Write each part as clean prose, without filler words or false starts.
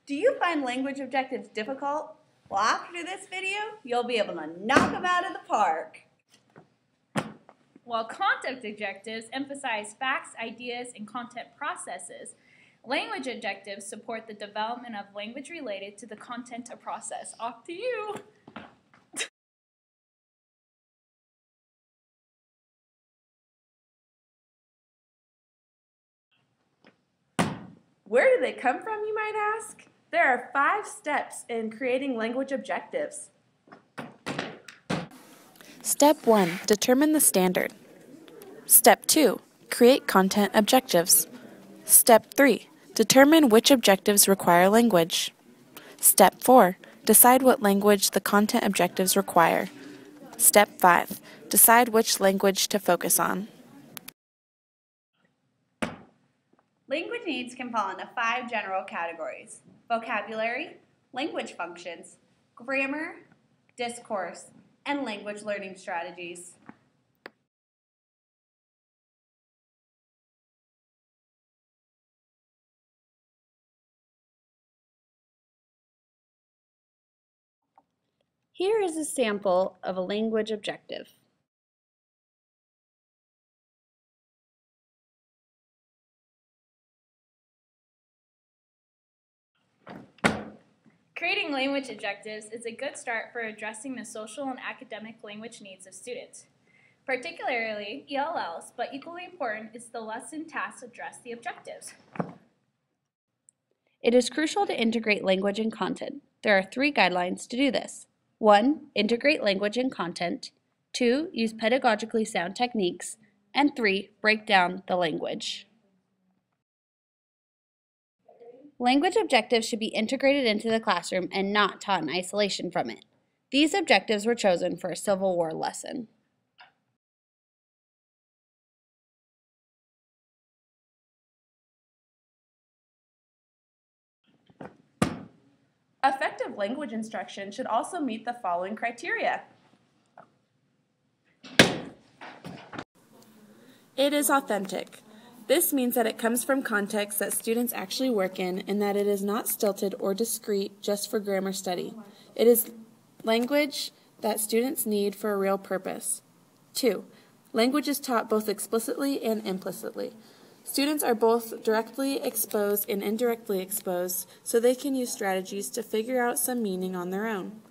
Do you find language objectives difficult? Well, after this video, you'll be able to knock them out of the park. While content objectives emphasize facts, ideas, and content processes, language objectives support the development of language related to the content or process. Off to you. Where do they come from, you might ask? There are 5 steps in creating language objectives. Step 1. Determine the standard. Step 2. Create content objectives. Step 3. Determine which objectives require language. Step 4. Decide what language the content objectives require. Step 5. Decide which language to focus on. Language needs can fall into 5 general categories: vocabulary, language functions, grammar, discourse, and language learning strategies. Here is a sample of a language objective. Creating language objectives is a good start for addressing the social and academic language needs of students. Particularly ELLs, but equally important is the lesson tasks address the objectives. It is crucial to integrate language and content. There are 3 guidelines to do this. 1. Integrate language and content. 2. Use pedagogically sound techniques. And 3. Break down the language. Language objectives should be integrated into the classroom and not taught in isolation from it. These objectives were chosen for a Civil War lesson. Effective language instruction should also meet the following criteria. It is authentic. This means that it comes from contexts that students actually work in and that it is not stilted or discrete just for grammar study. It is language that students need for a real purpose. 2. Language is taught both explicitly and implicitly. Students are both directly exposed and indirectly exposed, so they can use strategies to figure out some meaning on their own.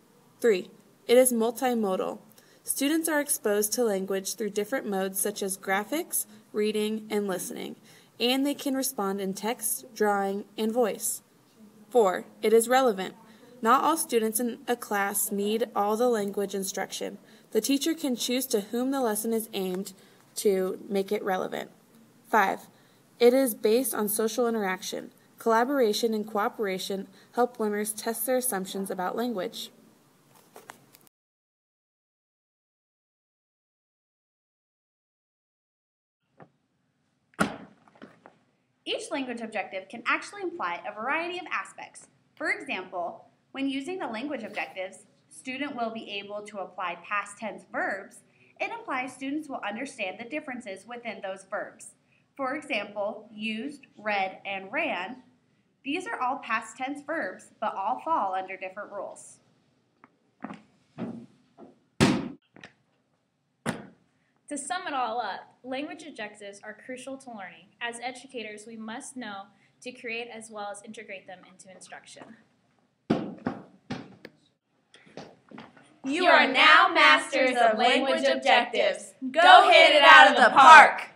3. It is multimodal. Students are exposed to language through different modes such as graphics, reading, and listening, and they can respond in text, drawing, and voice. 4. It is relevant. Not all students in a class need all the language instruction. The teacher can choose to whom the lesson is aimed to make it relevant. 5. It is based on social interaction. Collaboration and cooperation help learners test their assumptions about language. Each language objective can actually imply a variety of aspects. For example, when using the language objectives, student will be able to apply past tense verbs. It implies students will understand the differences within those verbs. For example, used, read, and ran. These are all past tense verbs, but all fall under different rules. To sum it all up, language objectives are crucial to learning. As educators, we must know to create as well as integrate them into instruction. You are now masters of language objectives. Go hit it out of the park!